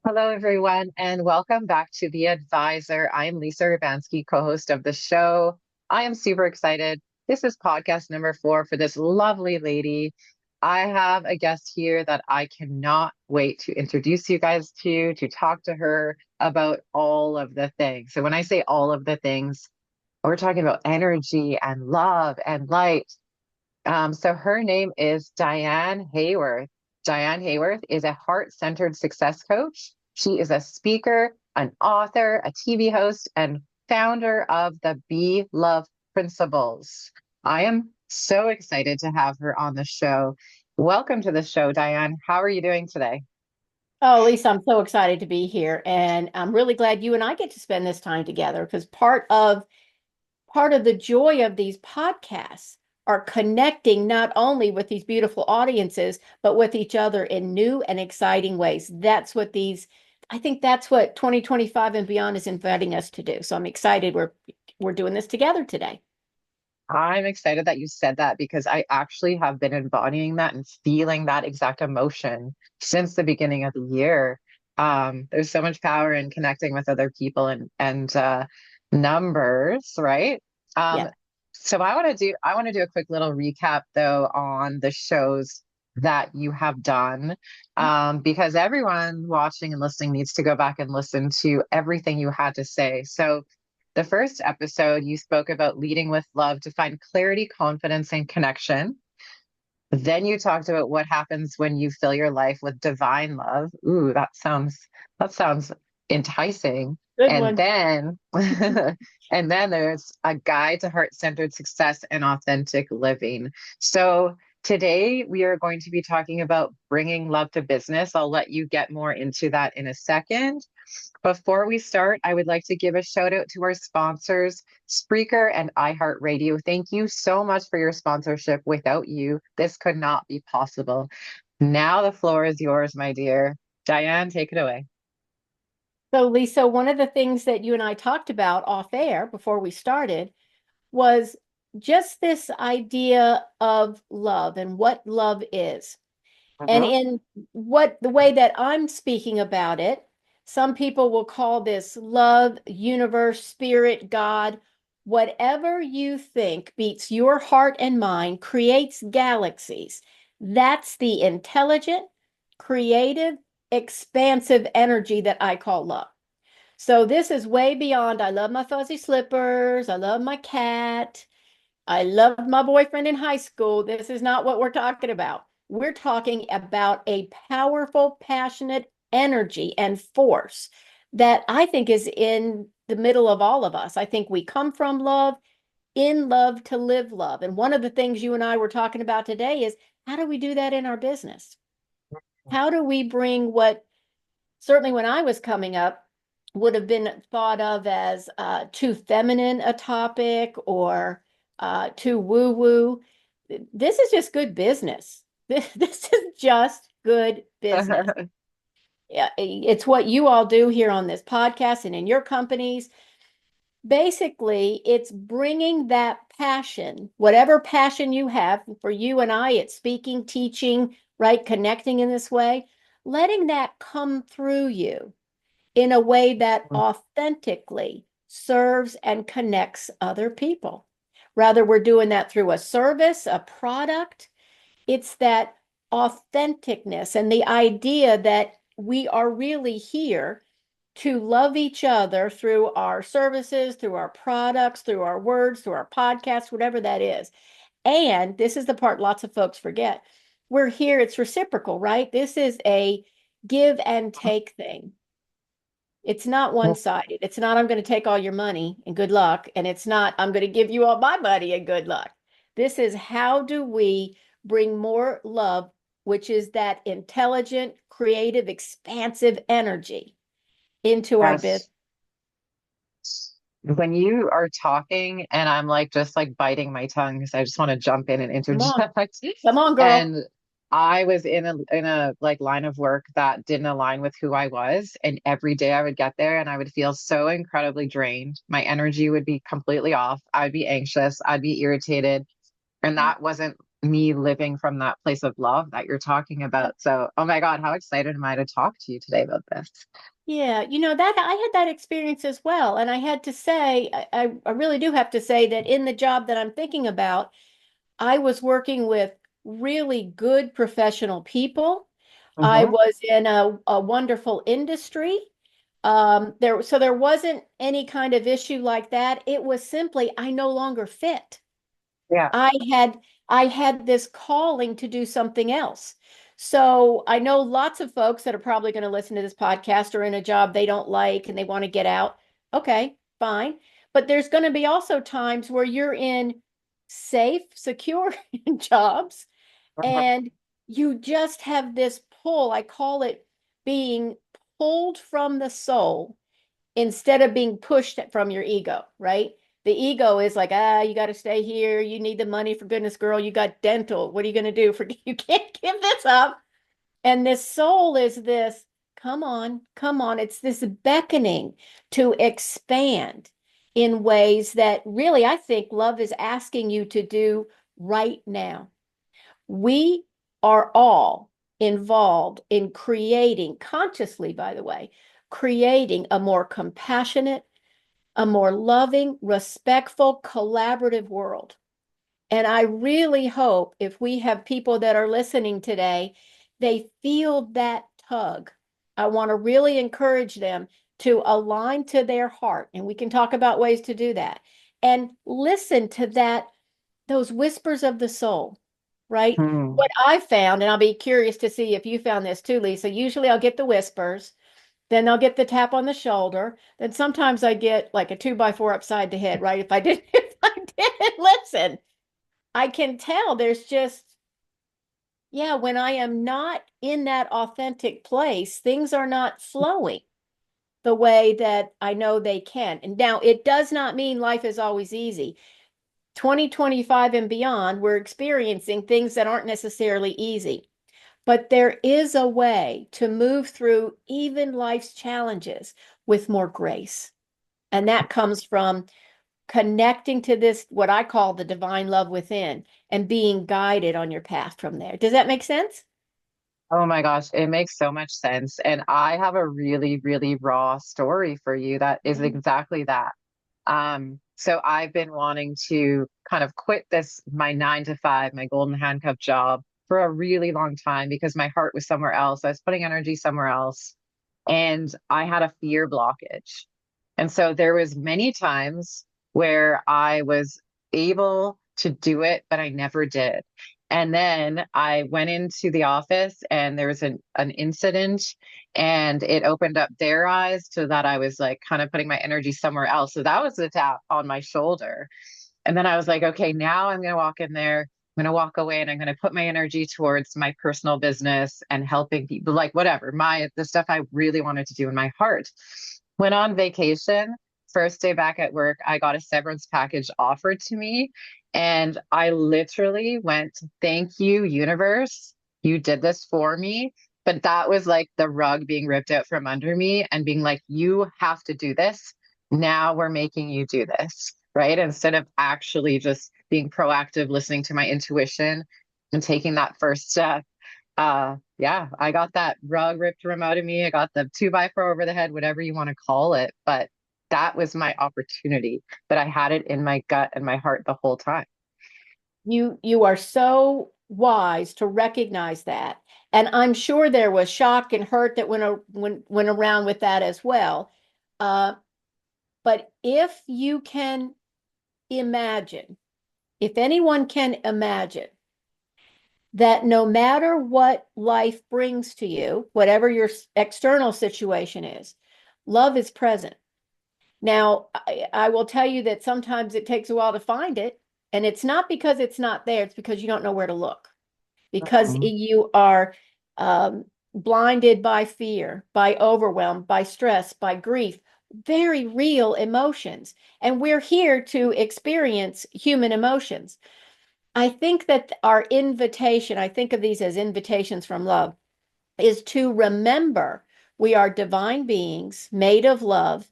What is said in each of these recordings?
Hello, everyone, and welcome back to The Advisor. I'm Lisa Urbanski, co-host of the show. I am super excited. This is podcast number 4 for this lovely lady. I have a guest here that I cannot wait to introduce you guys to talk to her about all of the things. So when I say all of the things, we're talking about energy and love and light. So her name is Diane Hayworth. Diane Hayworth is a heart-centered success coach. She is a speaker, an author, a TV host, and founder of the Be Love Principles. I am so excited to have her on the show. Welcome to the show, Diane. How are you doing today? Oh, Lisa, I'm so excited to be here, and I'm really glad you and I get to spend this time together because part of the joy of these podcasts are connecting not only with these beautiful audiences, but with each other in new and exciting ways. I think that's what 2025 and beyond is inviting us to do. So I'm excited we're doing this together today. I'm excited that you said that because I actually have been embodying that and feeling that exact emotion since the beginning of the year. There's so much power in connecting with other people and numbers, right? Um, Yeah. so I want to do a quick little recap though on the shows that you have done, because everyone watching and listening needs to go back and listen to everything you had to say. So the first episode, you spoke about leading with love to find clarity, confidence, and connection. Then you talked about what happens when you fill your life with divine love. Ooh, that sounds enticing. Good And one. then and then there's a guide to heart-centered success and authentic living. So today we are going to be talking about bringing love to business. I'll let you get more into that in a second. Before we start, I would like to give a shout out to our sponsors, Spreaker and iHeartRadio. Thank you so much for your sponsorship. Without you, this could not be possible. Now the floor is yours, my dear. Diane, take it away. So, Lisa, one of the things that you and I talked about off air before we started was just this idea of love and what love is. And Mhm. in what the way that I'm speaking about it, some people will call this love, universe, spirit, God. Whatever you think beats your heart and mind, creates galaxies. That's the intelligent, creative, expansive energy that I call love. So this is way beyond. I love my fuzzy slippers. I love my cat. I loved my boyfriend in high school. This is not what we're talking about. We're talking about a powerful, passionate energy and force that I think is in the middle of all of us. I think we come from love, in love to live love. And one of the things you and I were talking about today is how do we do that in our business? How do we bring what certainly when I was coming up would have been thought of as too feminine a topic or too woo woo. This is just good business. This is just good business. Yeah, it's what you all do here on this podcast and in your companies. Basically, it's bringing that passion, whatever passion you have for you and I, it's speaking, teaching, right? Connecting in this way, letting that come through you in a way that authentically serves and connects other people. Rather, we're doing that through a service, a product. It's that authenticness and the idea that we are really here to love each other through our services, through our products, through our words, through our podcasts, whatever that is. And this is the part lots of folks forget. We're here, it's reciprocal, right? This is a give and take thing. It's not one-sided. It's not I'm going to take all your money and good luck. And it's not I'm going to give you all my money and good luck. This is how do we bring more love, which is that intelligent, creative, expansive energy into our business. Yes. When you are talking and I'm like just like biting my tongue because I just want to jump in and Come on. interject. Come on, girl. And I was in a like line of work that didn't align with who I was. And every day I would get there and I would feel so incredibly drained. My energy would be completely off. I'd be anxious, I'd be irritated. And Yeah. that wasn't me living from that place of love that you're talking about. So, oh my God, how excited am I to talk to you today about this? Yeah, that I had that experience as well. And I had to say, I really do have to say that in the job that I'm thinking about, I was working with really good professional people. I Hmm. was in a wonderful industry. So there wasn't any kind of issue like that. It was simply I no longer fit. Yeah. I had I had this calling to do something else. So I know lots of folks that are probably going to listen to this podcast are in a job they don't like and they want to get out. Okay, fine. But there's going to be also times where you're in safe, secure jobs Mhm. and you just have this pull. I call it being pulled from the soul instead of being pushed from your ego, right? The ego is like, you got to stay here. You need the money for goodness, girl. You got dental. What are you going to do? You can't give this up. And this soul is this, come on, come on. It's this beckoning to expand in ways that really I think love is asking you to do right now. We are all involved in creating, consciously, by the way, creating a more compassionate, a more loving, respectful, collaborative world. And I really hope if we have people that are listening today, they feel that tug. I want to really encourage them to align to their heart. And we can talk about ways to do that. And listen to those whispers of the soul, right? Hmm. What I found, and I'll be curious to see if you found this too, Lisa. Usually I'll get the whispers, then I'll get the tap on the shoulder. Then sometimes I get like a 2x4 upside the head, right? If I didn't, if I didn't listen, I can tell there's just, yeah, when I am not in that authentic place, things are not flowing the way that I know they can. And now it does not mean life is always easy. 2025 and beyond, we're experiencing things that aren't necessarily easy. But there is a way to move through even life's challenges with more grace. And that comes from connecting to this, what I call the divine love within, and being guided on your path from there. Does that make sense? Oh my gosh, it makes so much sense. And I have a really, really raw story for you that is Mhm. exactly that. So I've been wanting to kind of quit this, my 9 to 5, my golden handcuff job for a really long time because my heart was somewhere else. I was putting energy somewhere else and I had a fear blockage. And so there was many times where I was able to do it, but I never did. And then I went into the office and there was an incident and it opened up their eyes to that I was like kind of putting my energy somewhere else. So that was the tap on my shoulder. And then I was like, okay, now I'm going to walk in there. I'm going to walk away and I'm going to put my energy towards my personal business and helping people, like whatever, the stuff I really wanted to do in my heart. Went on vacation. First day back at work, I got a severance package offered to me. And I literally went, thank you, universe. You did this for me. But that was like the rug being ripped out from under me and being like, you have to do this. Now we're making you do this, right? Instead of actually just being proactive, listening to my intuition and taking that first step. Yeah, I got that rug ripped from out of me. I got the 2x4 over the head, whatever you want to call it. But that was my opportunity. But I had it in my gut and my heart the whole time. You are so wise to recognize that. And I'm sure there was shock and hurt that went around with that as well. Uh, but if you can imagine, if anyone can imagine that no matter what life brings to you, whatever your external situation is, love is present. Now, I will tell you that sometimes it takes a while to find it, and it's not because it's not there, it's because you don't know where to look, because Mhm. you are um, blinded by fear, by overwhelm, by stress, by grief, very real emotions. And we're here to experience human emotions. I think that our invitation, I think of these as invitations from love, is to remember we are divine beings made of love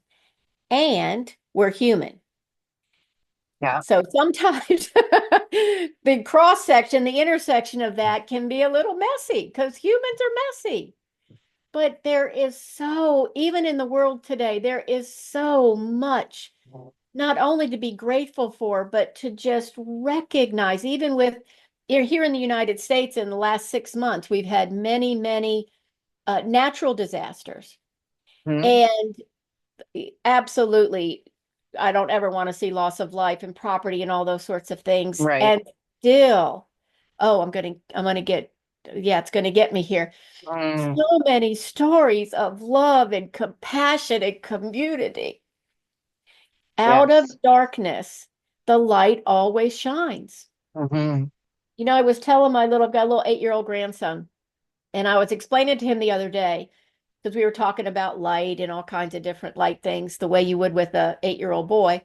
and we're human. Yeah. So sometimes the cross section, the intersection of that can be a little messy because humans are messy. But there is so, even in the world today, there is so much not only to be grateful for, but to just recognize, even with here in the United States in the last 6 months, we've had many, many natural disasters. Mhm. And absolutely, I don't ever want to see loss of life and property and all those sorts of things. Right. And still, oh, I'm gonna get, yeah, it's gonna get me here. Mm. So many stories of love and compassion and community. Out of Yes. darkness, the light always shines. Hmm. I was telling I've got a little 8-year-old grandson, and I was explaining to him the other day because we were talking about light and all kinds of different light things, the way you would with a 8-year-old boy.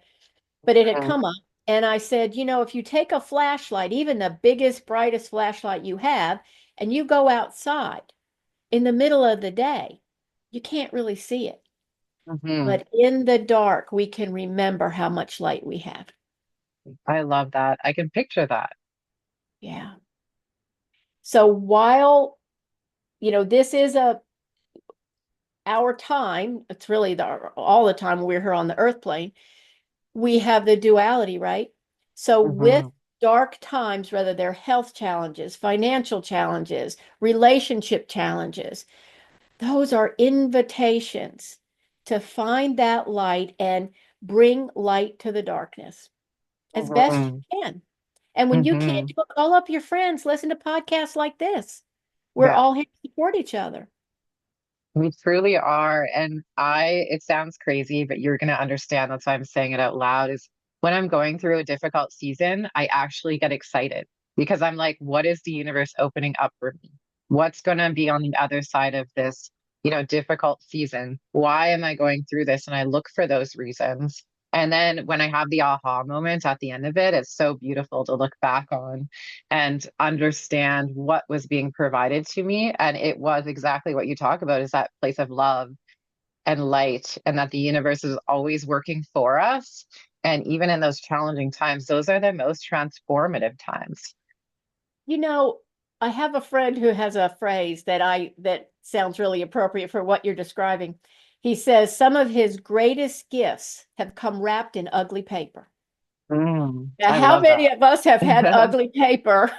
But it had come up, and I said, if you take a flashlight, even the biggest, brightest flashlight you have, and you go outside in the middle of the day, you can't really see it. Hmm. But in the dark, we can remember how much light we have. I love that. I can picture that. Yeah. So while, this is our time, it's really all the time we're here on the earth plane, we have the duality, right? So with Hmm. dark times, whether they're health challenges, financial challenges, relationship challenges, those are invitations to find that light and bring light to the darkness as best Hmm. you can. And when you can't Hmm. do it, call up your friends, listen to podcasts like this. We're Yeah. all here to support each other. We truly are. And it sounds crazy, but you're going to understand. That's why I'm saying it out loud is when I'm going through a difficult season, I actually get excited because I'm like, what is the universe opening up for me? What's going to be on the other side of this, difficult season? Why am I going through this? And I look for those reasons. And then when I have the aha moment at the end of it, it's so beautiful to look back on and understand what was being provided to me. And it was exactly what you talk about is that place of love and light, and that the universe is always working for us. And even in those challenging times, those are the most transformative times. You know, I have a friend who has a phrase that sounds really appropriate for what you're describing. He says some of his greatest gifts have come wrapped in ugly paper. Now, I how love many of us have had that. ugly paper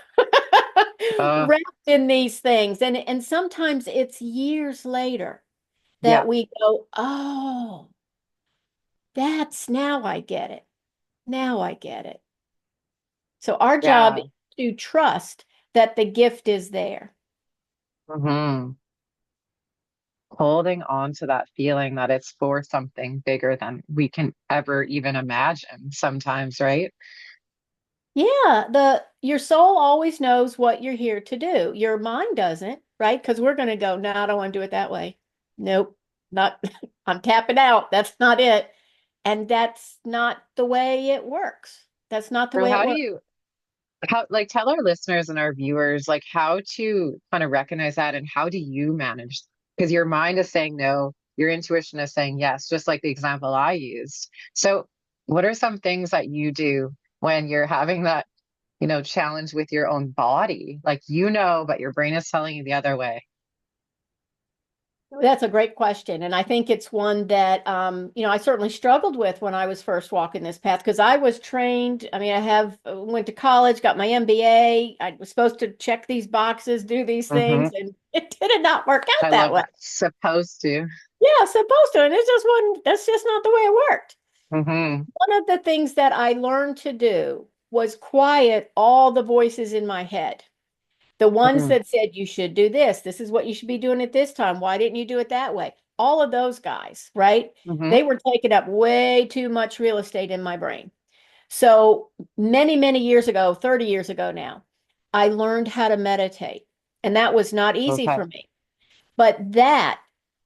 uh, wrapped in these things? And sometimes it's years later yeah, that we go, oh, that's now I get it. Now I get it. So our job yeah. is to trust that the gift is there. Hmm. Holding on to that feeling that it's for something bigger than we can ever even imagine sometimes, right? Yeah, the your soul always knows what you're here to do. Your mind doesn't, right? Because we're going to go, no, I don't want to do it that way. Nope, not, I'm tapping out. That's not it. And that's not the way it works. That's not the So way it how do works. you like tell our listeners and our viewers like how to kind of recognize that and how do you manage because your mind is saying no, your intuition is saying yes, just like the example I used. So what are some things that you do when you're having that, challenge with your own body? Like but your brain is telling you the other way. That's a great question. And I think it's one that, I certainly struggled with when I was first walking this path because I was trained. I mean, went to college, got my MBA. I was supposed to check these boxes, do these Hmm. things, and it did not work I out that love way. that. Supposed to. Yeah, supposed to. And it's just one, that's just not the way it worked. Hmm. One of the things that I learned to do was quiet all the voices in my head. The ones Hmm. that said you should do this, this is what you should be doing at this time. Why didn't you do it that way? All of those guys, right? Hmm. They were taking up way too much real estate in my brain. So many, many years ago, 30 years ago now, I learned how to meditate. And that was not easy Okay. for me. But that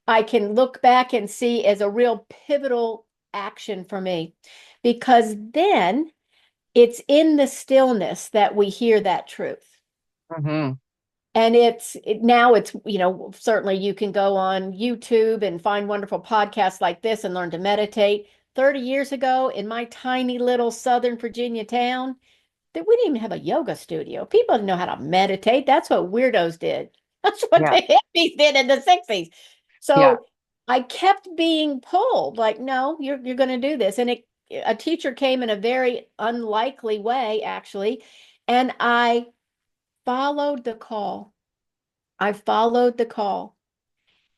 I can look back and see as a real pivotal action for me because then it's in the stillness that we hear that truth. Hmm. And now it's, certainly you can go on YouTube and find wonderful podcasts like this and learn to meditate. 30 years ago in my tiny little Southern Virginia town that we didn't even have a yoga studio. People didn't know how to meditate. That's what weirdos did. That's what Yeah. the hippies did in the 60s. Yeah. So I kept being pulled like, no, you're going to do this. And a teacher came in a very unlikely way, actually, and I followed the call. I followed the call.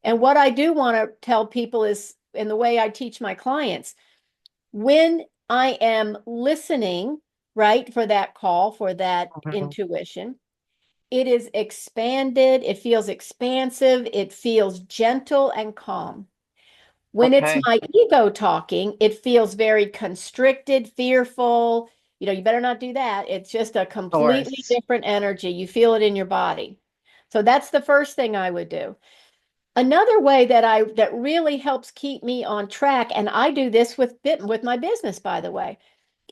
And what I do want to tell people is, in the way I teach my clients, when I am listening, right, for that call, for that Mhm. intuition, it is expanded, it feels expansive, it feels gentle and calm. When it's Okay. my ego talking, it feels very constricted, fearful. You better not do that. It's just a Of completely course. different energy. You feel it in your body. So that's the first thing I would do. Another way that really helps keep me on track, and I do this with my business, by the way,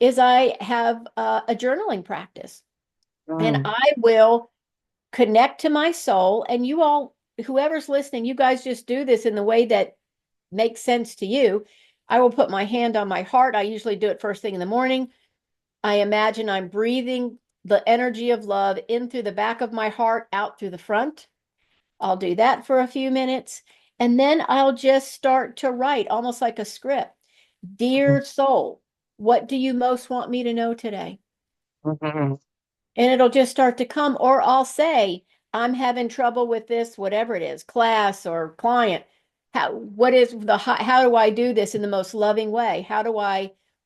is I have a journaling practice, and Mm. I will connect to my soul. And you all, whoever's listening, you guys just do this in the way that makes sense to you. I will put my hand on my heart. I usually do it first thing in the morning. I imagine I'm breathing the energy of love in through the back of my heart, out through the front. I'll do that for a few minutes. And then I'll just start to write almost like a script. Mhm. Dear soul, what do you most want me to know today? Mhm. And it'll just start to come. Or I'll say, I'm having trouble with this, whatever it is, class or client. How do I do this in the most loving way?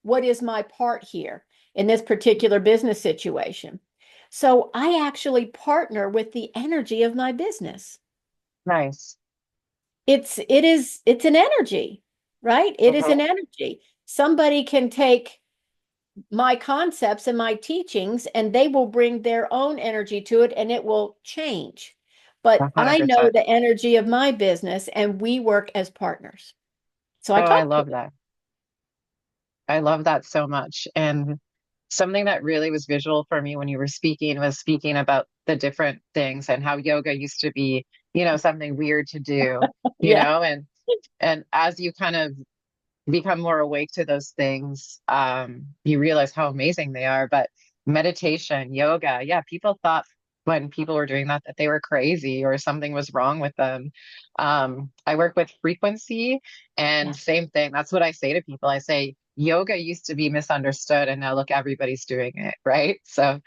What is my part here in this particular business situation? So I actually partner with the energy of my business. Nice. It's an energy, right? It is an Mhm. energy. Somebody can take my concepts and my teachings and they will bring their own energy to it and it will change. But I know 100%. the energy of my business and we work as partners. So I Oh, I talk to love that. I love that so much. And something that really was visual for me when you were speaking was speaking about the different things and how yoga used to be, something weird to do, yeah. and as you kind of become more awake to those things, you realize how amazing they are. But meditation, yoga, yeah, people thought when people were doing that they were crazy or something was wrong with them. I work with frequency, and Yeah. same thing. That's what I say to people. I say, yoga used to be misunderstood, and now look, everybody's doing it, right? So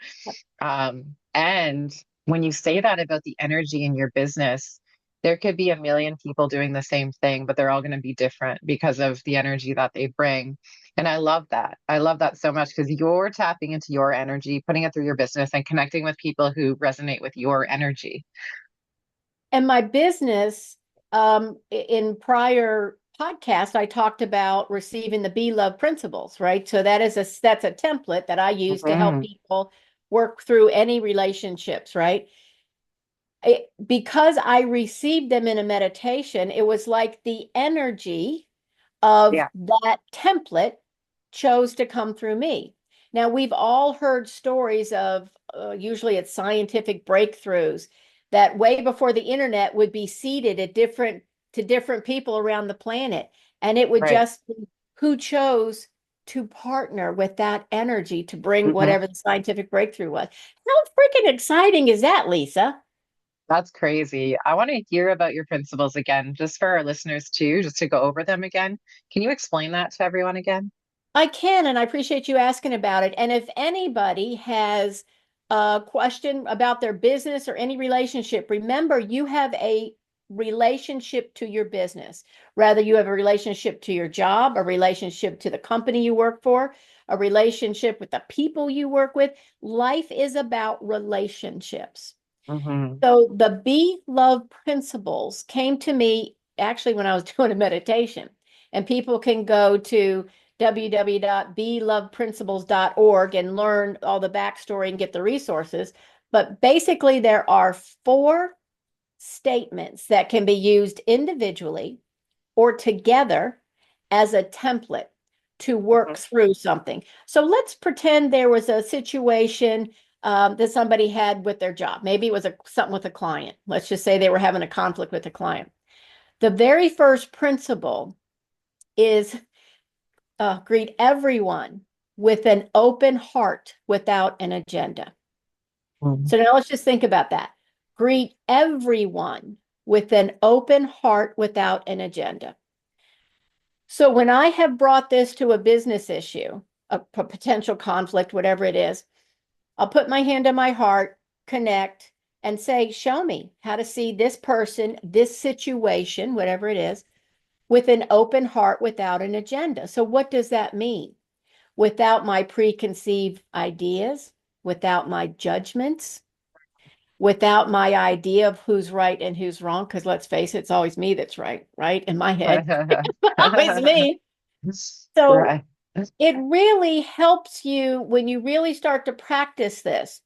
and when you say that about the energy in your business, there could be a million people doing the same thing, but they're all going to be different because of the energy that they bring. And I love that. I love that so much because you're tapping into your energy, putting it through your business, and connecting with people who resonate with your energy. And my business, in prior podcasts, I talked about receiving the Be Love principles, right? So that's a template that I use to help Mhm. people work through any relationships, right? Because I received them in a meditation, it was like the energy of Yeah, that template chose to come through me. Now, we've all heard stories of, usually it's scientific breakthroughs that way before the internet would be seeded to different people around the planet. And it would right. just be who chose to partner with that energy to bring Mhm. whatever the scientific breakthrough was. How freaking exciting is that, Lisa? That's crazy. I want to hear about your principles again, just for our listeners too, just to go over them again. Can you explain that to everyone again? I can, and I appreciate you asking about it. And if anybody has a question about their business or any relationship, remember you have a relationship to your business. Rather, you have a relationship to your job, a relationship to the company you work for, a relationship with the people you work with. Life is about relationships. Hmm. So the Be Love principles came to me actually when I was doing a meditation. And people can go to www.beloveprinciples.org and learn all the backstory and get the resources. But basically, there are four statements that can be used individually or together as a template to work through something. So let's pretend there was a situation that somebody had with their job. Maybe it was something with a client. Let's just say they were having a conflict with a client. The very first principle is greet everyone with an open heart without an agenda. Mm. So now let's just think about that. Greet everyone with an open heart without an agenda. So when I have brought this to a business issue, a potential conflict, whatever it is, I'll put my hand on my heart, connect, and say, show me how to see this person, this situation, whatever it is, with an open heart without an agenda. So what does that mean? Without my preconceived ideas, without my judgments, without my idea of who's right and who's wrong, because let's face it, it's always me that's right, right? In my head, always me. So Right. it really helps you when you really start to practice this.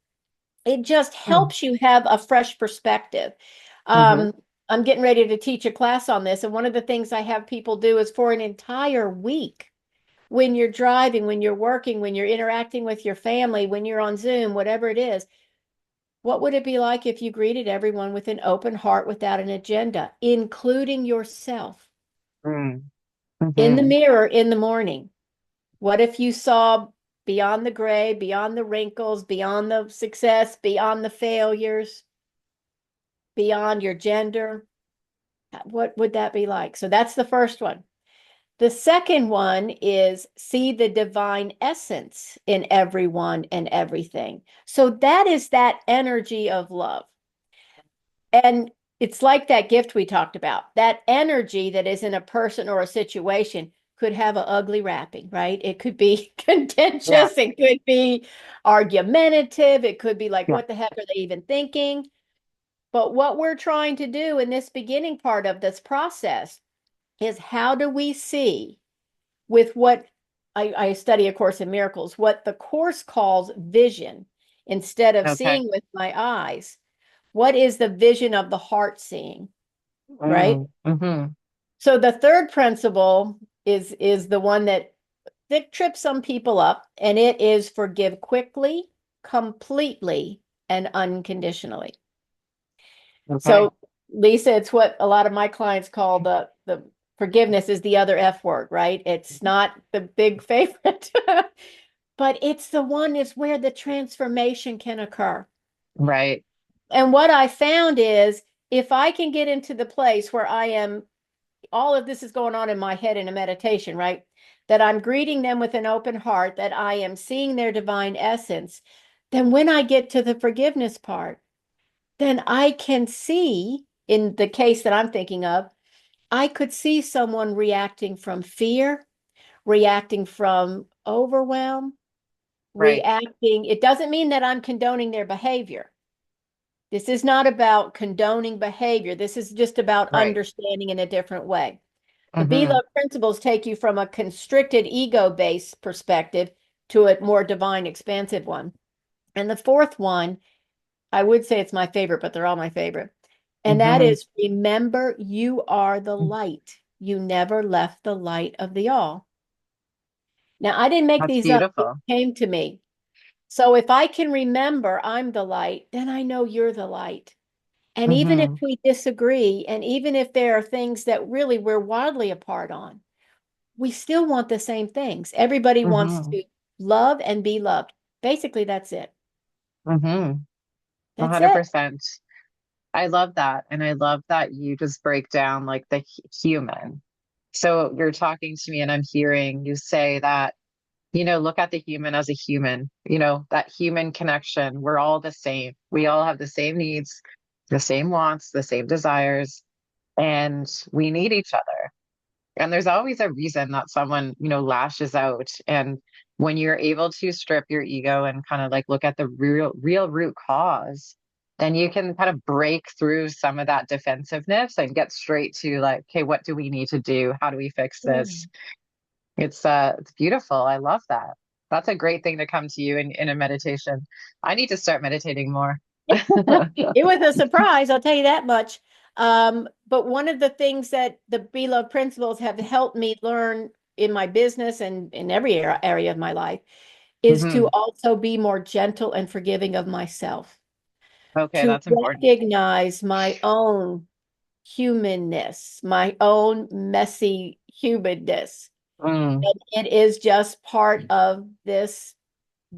It just Mm. helps you have a fresh perspective. Hmm. Um, I'm getting ready to teach a class on this, and one of the things I have people do is for an entire week, when you're driving, when you're working, when you're interacting with your family, when you're on Zoom, whatever it is, what would it be like if you greeted everyone with an open heart without an agenda, including yourself? Mm. In the Hmm. mirror in the morning, what if you saw beyond the gray, beyond the wrinkles, beyond the success, beyond the failures, beyond your gender? What would that be like? So that's the first one. The second one is see the divine essence in everyone and everything. So that is that energy of love. And it's like that gift we talked about. That energy that is in a person or a situation could have an ugly wrapping, right? It could be Yeah. contentious, it could be argumentative, it could be like, Yeah. what the heck are they even thinking? But what we're trying to do in this beginning part of this process is how do we see with what I study A Course in Miracles, what the Course calls vision, instead of Okay. seeing with my eyes, what is the vision of the heart seeing, right? Mm. Hmm. So the third principle is the one that trips some people up, and it is forgive quickly, completely, and unconditionally. Okay. So Lisa, it's what a lot of my clients call the forgiveness is the other F word, right? It's not the big favorite, but it's the one is where the transformation can occur. Right. And what I found is if I can get into the place where I am, all of this is going on in my head in a meditation, right? That I'm greeting them with an open heart, that I am seeing their divine essence, then when I get to the forgiveness part, then I can see, in the case that I'm thinking of, I could see someone reacting from fear, reacting from overwhelm, Right. reacting. It doesn't mean that I'm condoning their behavior. This is not about condoning behavior. This is just about Right. understanding in a different way. The Be Hmm. Love principles take you from a constricted ego-based perspective to a more divine, expansive one. And the fourth one, I would say it's my favorite, but they're all my favorite. And that Hmm. is remember you are the light. You never left the light of the all. Now, I didn't make That's these up. It beautiful. came to me. So if I can remember I'm the light, then I know you're the light. And even if Hmm. we disagree, and even if there are things that really we're wildly apart on, we still want the same things. Everybody wants Hmm. to love and be loved. Basically, that's it. Hmm. That's it. 100%. I love that. And I love that you just break down like the human. So you're talking to me and I'm hearing you say that, look at the human as a human, that human connection. We're all the same. We all have the same needs, the same wants, the same desires, and we need each other. And there's always a reason that someone, lashes out. And when you're able to strip your ego and kind of like look at the real root cause, then you can kind of break through some of that defensiveness and get straight to like, okay, what do we need to do? How do we fix this? It's beautiful. I love that. That's a great thing to come to you in a meditation. I need to start meditating more. It was a surprise, I'll tell you that much. But one of the things that the Be Love principles have helped me learn in my business and in every area of my life is to Hmm. also be more gentle and forgiving of myself, Okay, to that's important. recognize my own humanness, my own messy humanness. Mm, And it is just part of this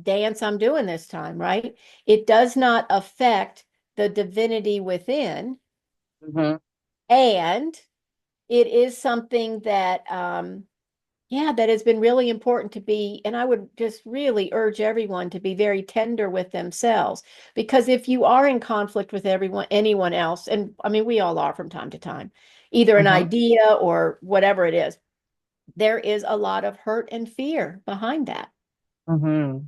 dance I'm doing this time, right? It does not affect the divinity within. hmm And it is something that, yeah, that has been really important to be. And I would just really urge everyone to be very tender with themselves. Because if you are in conflict with anyone else, and I mean, we all are from time to time, either an hmm idea or whatever it is, there is a lot of hurt and fear behind that. hmm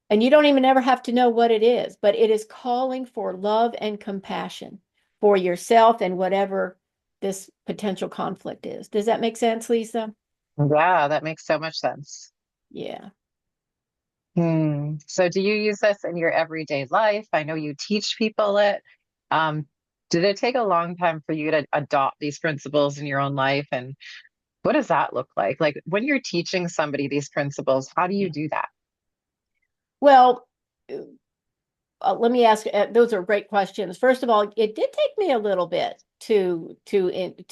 And you don't even ever have to know what it is, but it is calling for love and compassion for yourself and whatever this potential conflict is. Does that make sense, Lisa? Yeah, that makes so much sense. Yeah. So do you use this in your everyday life? I know you teach people it. Um, did it take a long time for you to adopt these principles in your own life? And what does that look like? Like when you're teaching somebody these principles, how do you do that? Well, let me ask. Those are great questions. First of all, it did take me a little bit to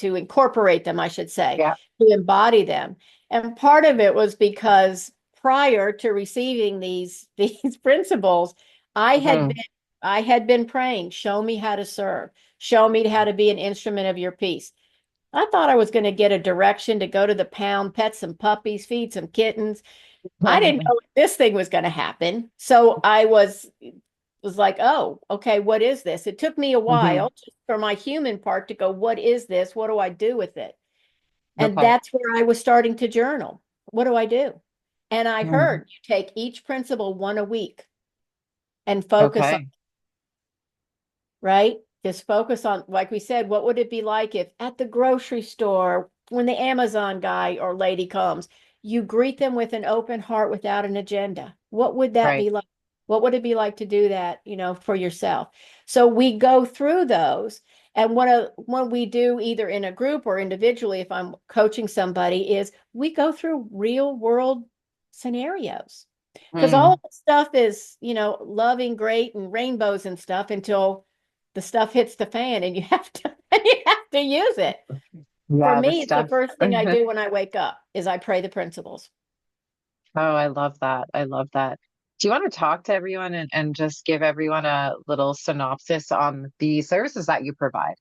incorporate them, I should say, Yeah. to embody them. And part of it was because prior to receiving these these principles, I had hmm been I had been praying, show me how to serve, show me how to be an instrument of your peace. I thought I was going to get a direction to go to the pound, pet some puppies, feed some kittens. I didn't know this thing was going to happen. So I was like, oh, okay, what is this? It took me a hmm while just for my human part to go, what is this? What do I do with it? And Okay. that's where I was starting to journal. What do I do? And I Mm. heard you take each principle one a week and focus on, Okay. right? Just focus on, like we said, what would it be like if at the grocery store, when the Amazon guy or lady comes, you greet them with an open heart without an agenda? What would that Right. be like? What would it be like to do that, for yourself? So we go through those. And when we do either in a group or individually, if I'm coaching somebody, is we go through real world scenarios. Because all Mm. of the stuff is, loving, great, and rainbows and stuff until the stuff hits the fan and you have to you have to use it. For Yeah, the me, it's the stuff. first thing I do when I wake up is I pray the principles. Oh, I love that. I love that. Do you want to talk to everyone and just give everyone a little synopsis on the services that you provide?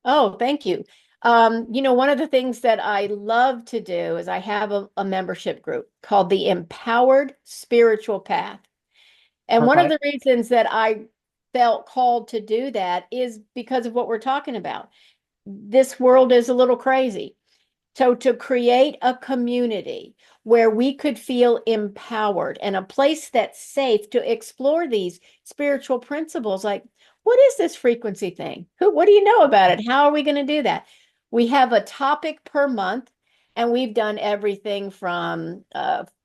Oh, thank you. One of the things that I love to do is I have a membership group called the Empowered Spiritual Path. And one of Okay. the reasons that I felt called to do that is because of what we're talking about. This world is a little crazy. So, to create a community where we could feel empowered and a place that's safe to explore these spiritual principles, like what is this frequency thing? What do you know about it? How are we going to do that? We have a topic per month, and we've done everything from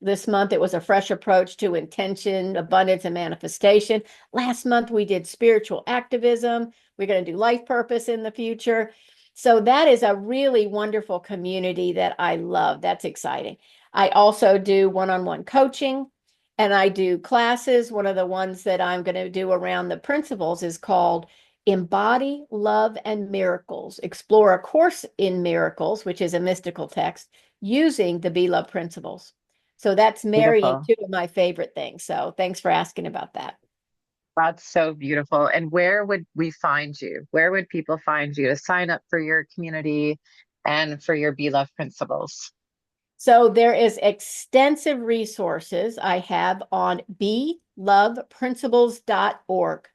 this month, it was a fresh approach to intention, abundance, and manifestation. Last month, we did spiritual activism. We're going to do life purpose in the future. So that is a really wonderful community that I love. That's exciting. I also do one-on-one coaching and I do classes. One of the ones that I'm going to do around the principles is called Embody Love and Miracles. Explore a course in miracles, which is a mystical text, using the Be Love principles. So that's marrying Beautiful. two of my favorite things. So thanks for asking about that. That's so beautiful. And where would we find you? Where would people find you to sign up for your community and for your Be Love principles? So there is extensive resources I have on beloveprinciples.org.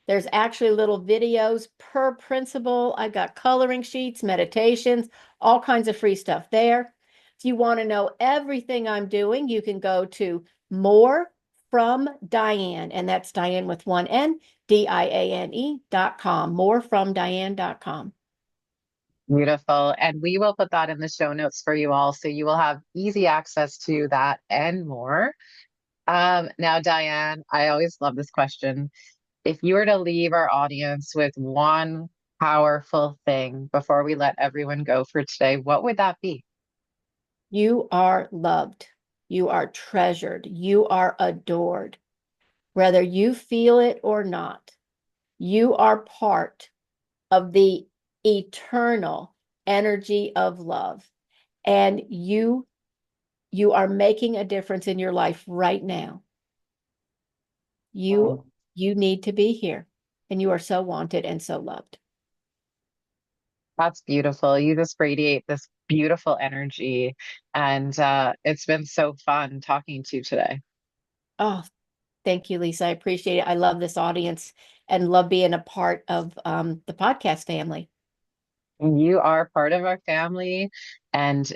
There's actually little videos per principle. I've got coloring sheets, meditations, all kinds of free stuff there. If you want to know everything I'm doing, you can go to More from Diane, and that's Diane with one N, DIANE.com, morefromdiane.com. Beautiful. And we will put that in the show notes for you all. So you will have easy access to that and more. Now, Diane, I always love this question. If you were to leave our audience with one powerful thing before we let everyone go for today, what would that be? You are loved. You are treasured. You are adored. Whether you feel it or not, you are part of the eternal energy of love. And you You are making a difference in your life right now. You Oh, you need to be here, and you are so wanted and so loved. that's beautiful. You just radiate this beautiful energy. And it's been so fun talking to you today. Oh, thank you, Lisa. I appreciate it. I love this audience and love being a part of the podcast family. You are part of our family, and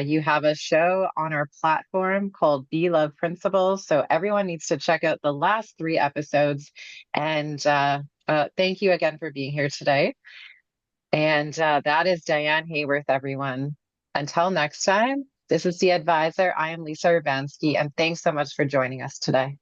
you have a show on our platform called Be Love Principles. So everyone needs to check out the last three episodes. And thank you again for being here today. And that is Diane Hayworth, everyone. Until next time, this is The Advisor. I am Lisa Urbanski, and thanks so much for joining us today.